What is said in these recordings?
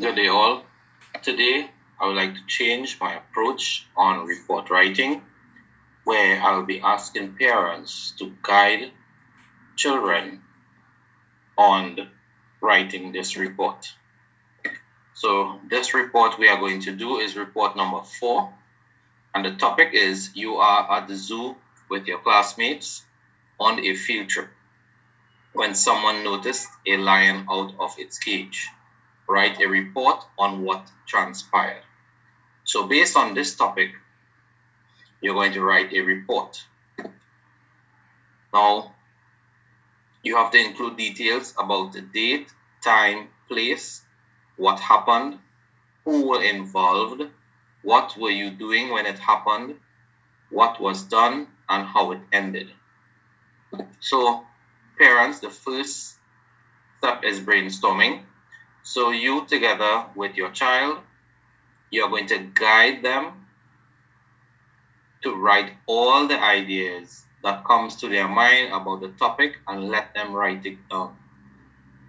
Good day all. Today I would like to change my approach on report writing, where I'll be asking parents to guide children on writing this report. So this report we are going to do is report number 4, and the topic is you are at the zoo with your classmates on a field trip when someone noticed a lion out of its cage. Write a report on what transpired. So based on this topic, you're going to write a report. Now, you have to include details about the date, time, place, what happened, who were involved, what were you doing when it happened, what was done, and how it ended. So, parents, the first step is brainstorming. So you together with your child, you're going to guide them to write all the ideas that comes to their mind about the topic and let them write it down.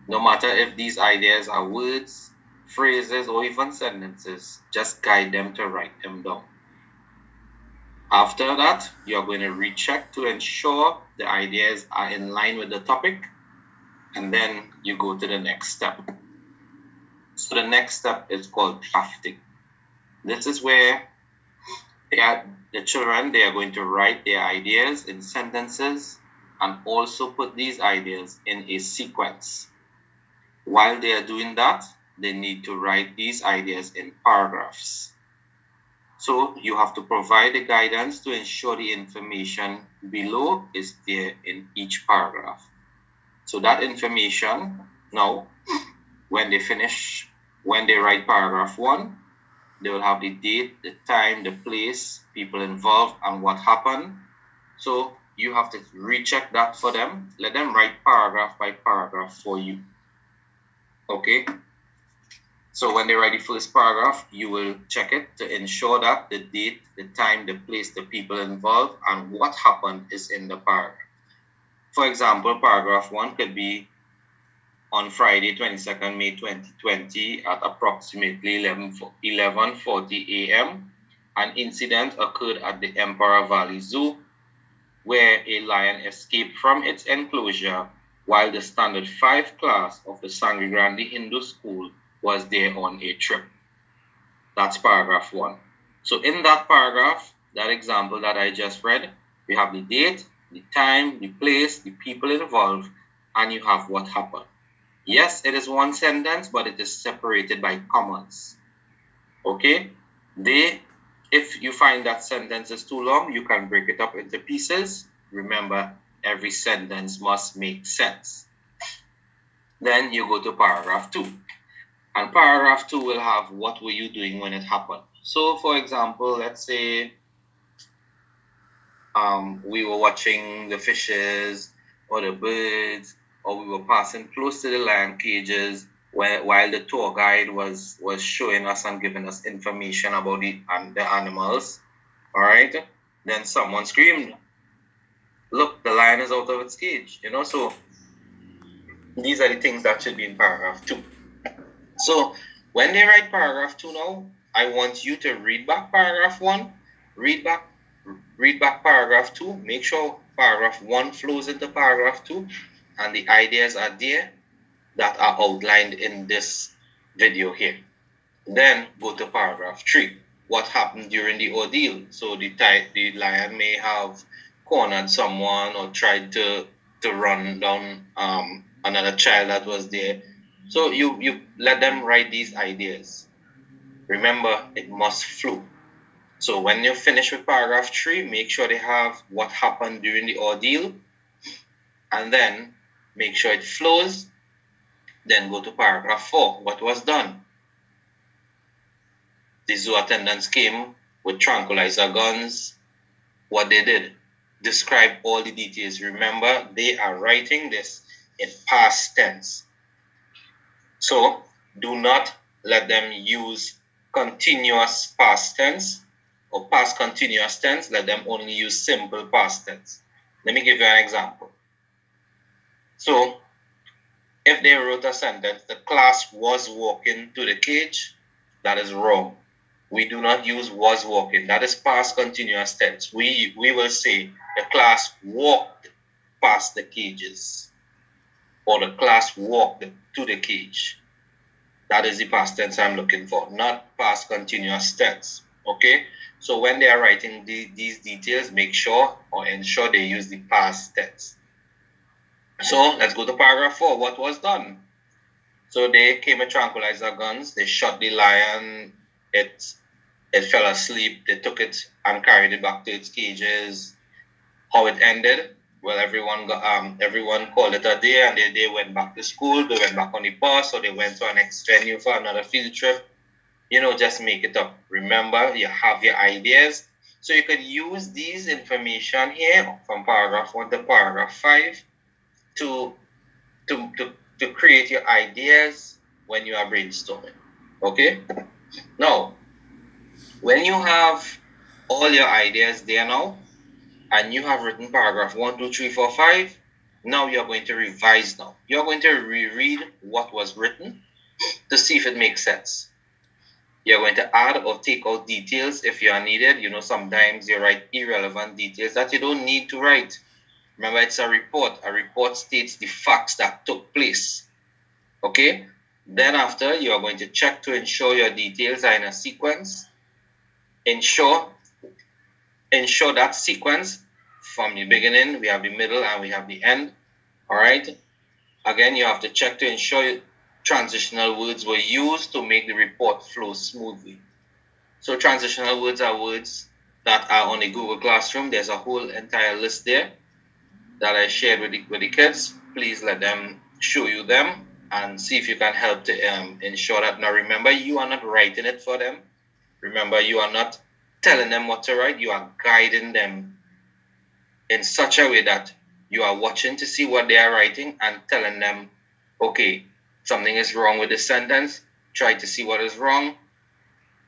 No matter if these ideas are words, phrases, or even sentences, just guide them to write them down. After that, you're going to recheck to ensure the ideas are in line with the topic, and then you go to the next step. So the next step is called drafting. This is where the children, they are going to write their ideas in sentences and also put these ideas in a sequence. While they are doing that, they need to write these ideas in paragraphs. So you have to provide the guidance to ensure the information below is there in each paragraph. So that information, now, when they write paragraph 1, they will have the date, the time, the place, people involved, and what happened. So you have to recheck that for them. Let them write paragraph by paragraph for you. Okay? So when they write the first paragraph, you will check it to ensure that the date, the time, the place, the people involved, and what happened is in the paragraph. For example, paragraph 1 could be on Friday, 22nd May 2020 at approximately 11:40 a.m., an incident occurred at the Emperor Valley Zoo where a lion escaped from its enclosure while the Standard 5 class of the Sangre Grande Hindu School was there on a trip. That's paragraph 1. So in that paragraph, that example that I just read, you have the date, the time, the place, the people involved, and you have what happened. Yes, it is one sentence, but it is separated by commas. Okay? If you find that sentence is too long, you can break it up into pieces. Remember, every sentence must make sense. Then you go to paragraph 2. And paragraph 2 will have what were you doing when it happened. So, for example, let's say we were watching the fishes or the birds, or we were passing close to the lion cages while the tour guide was showing us and giving us information about the animals. All right. Then someone screamed, "Look, the lion is out of its cage." So these are the things that should be in paragraph 2. So when they write paragraph 2 now, I want you to read back paragraph 1, read back paragraph 2, make sure paragraph 1 flows into paragraph 2, and the ideas are there that are outlined in this video here. Then go to paragraph 3. What happened during the ordeal? So the lion may have cornered someone or tried to run down another child that was there. So you let them write these ideas. Remember, it must flow. So when you finish with paragraph 3, make sure they have what happened during the ordeal, and then make sure it flows. Then go to paragraph 4. What was done? The zoo attendants came with tranquilizer guns. What they did. Describe all the details. Remember, they are writing this in past tense. So do not let them use continuous past tense or past continuous tense. Let them only use simple past tense. Let me give you an example. So if they wrote a sentence, the class was walking to the cage, that is wrong. We do not use was walking. That is past continuous tense. We will say the class walked past the cages, or the class walked to the cage. That is the past tense I'm looking for, not past continuous tense. Okay? So when they are writing these details, make sure or ensure they use the past tense. So let's go to paragraph 4. What was done? So they came with tranquilizer guns. They shot the lion. It fell asleep. They took it and carried it back to its cages. How it ended? Well, everyone called it a day, and they went back to school. They went back on the bus, or they went to our next venue for another field trip. Just make it up. Remember, you have your ideas. So you could use these information here from paragraph 1 to paragraph 5 to create your ideas when you are brainstorming. Okay? Now, when you have all your ideas there now, and you have written paragraph 1, 2, 3, 4, 5, now you're going to revise now. You're going to reread what was written to see if it makes sense. You're going to add or take out details if you are needed. Sometimes you write irrelevant details that you don't need to write. Remember, it's a report. A report states the facts that took place. Okay? Then after, you are going to check to ensure your details are in a sequence. Ensure that sequence from the beginning, we have the middle, and we have the end. All right? Again, you have to check to ensure transitional words were used to make the report flow smoothly. So transitional words are words that are on the Google Classroom. There's a whole entire list there that I shared with the kids. Please let them show you them and see if you can help to ensure that. Now remember, you are not writing it for them. Remember, you are not telling them what to write. You are guiding them in such a way that you are watching to see what they are writing and telling them, okay, something is wrong with this sentence. Try to see what is wrong.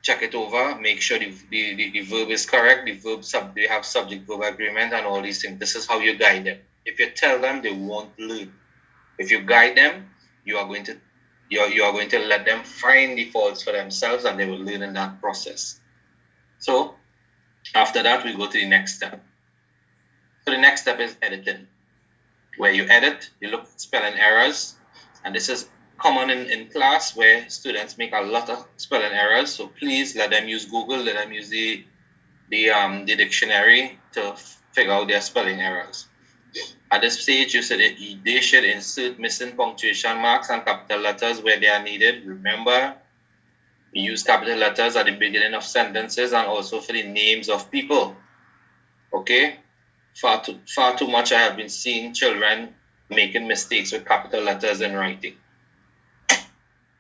Check it over. Make sure the verb is correct. They have subject-verb agreement and all these things. This is how you guide them. If you tell them, they won't learn. If you guide them, you are going to let them find the faults for themselves, and they will learn in that process. So after that, we go to the next step. So the next step is editing, where you edit, you look at spelling errors, and this is common in class where students make a lot of spelling errors. So please let them use Google, let them use the dictionary to figure out their spelling errors. At this stage, they should insert missing punctuation marks and capital letters where they are needed. Remember, we use capital letters at the beginning of sentences and also for the names of people. Okay? Far too much I have been seeing children making mistakes with capital letters in writing.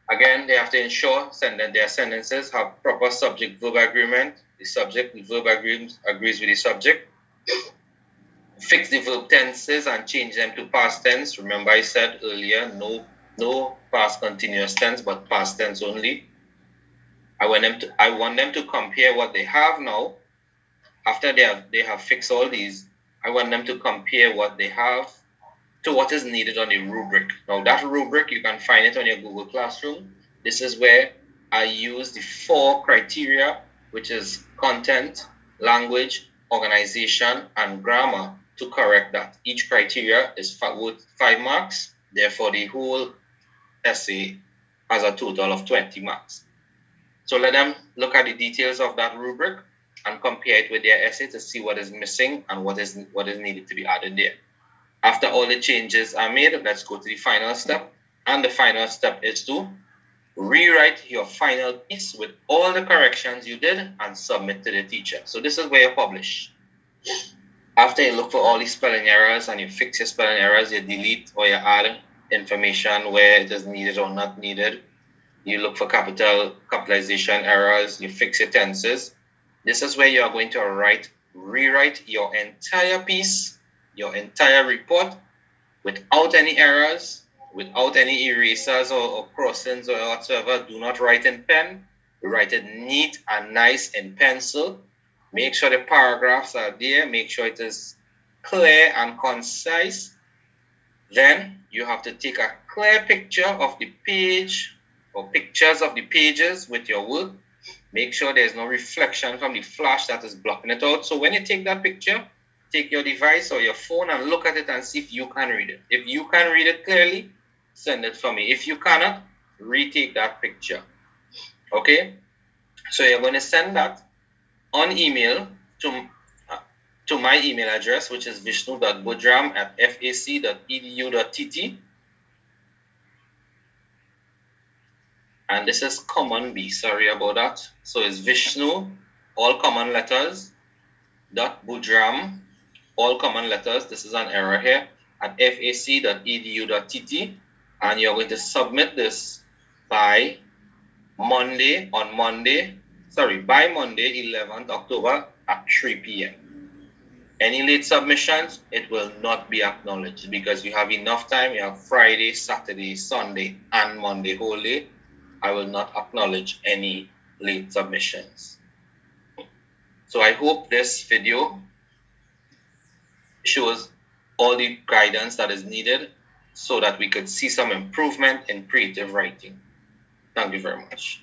Again, they have to ensure that their sentences have proper subject-verb agreement. The subject, the verb agrees with the subject. Fix the verb tenses and change them to past tense. Remember, I said earlier, no past continuous tense, but past tense only. I want them to compare what they have now. After they have fixed all these, I want them to compare what they have to what is needed on the rubric. Now, that rubric, you can find it on your Google Classroom. This is where I use the 4 criteria, which is content, language, organization, and grammar, to correct that. Each criteria is worth 5 marks. Therefore, the whole essay has a total of 20 marks. So let them look at the details of that rubric and compare it with their essay to see what is missing and what is needed to be added there. After all the changes are made, let's go to the final step. And the final step is to rewrite your final piece with all the corrections you did and submit to the teacher. So this is where you publish. After you look for all the spelling errors and you fix your spelling errors, you delete or you add information where it is needed or not needed. You look for capitalization errors, you fix your tenses. This is where you are going to rewrite your entire piece, your entire report, without any errors, without any erasers or crossings or whatsoever. Do not write in pen. Write it neat and nice in pencil. Make sure the paragraphs are there. Make sure it is clear and concise. Then you have to take a clear picture of the page or pictures of the pages with your work. Make sure there's no reflection from the flash that is blocking it out. So when you take that picture, take your device or your phone and look at it and see if you can read it. If you can read it clearly, send it for me. If you cannot, retake that picture. Okay? So you're going to send that on email to my email address, which is vishnu.budram@fac.edu.tt. And this is common B. Sorry about that. So it's Vishnu, all common letters, .budram, all common letters. This is an error here, at fac.edu.tt. And you're going to submit this by Monday, by Monday, 11th October at 3 p.m. Any late submissions, it will not be acknowledged because you have enough time. You have Friday, Saturday, Sunday, and Monday whole day. I will not acknowledge any late submissions. So I hope this video shows all the guidance that is needed so that we could see some improvement in creative writing. Thank you very much.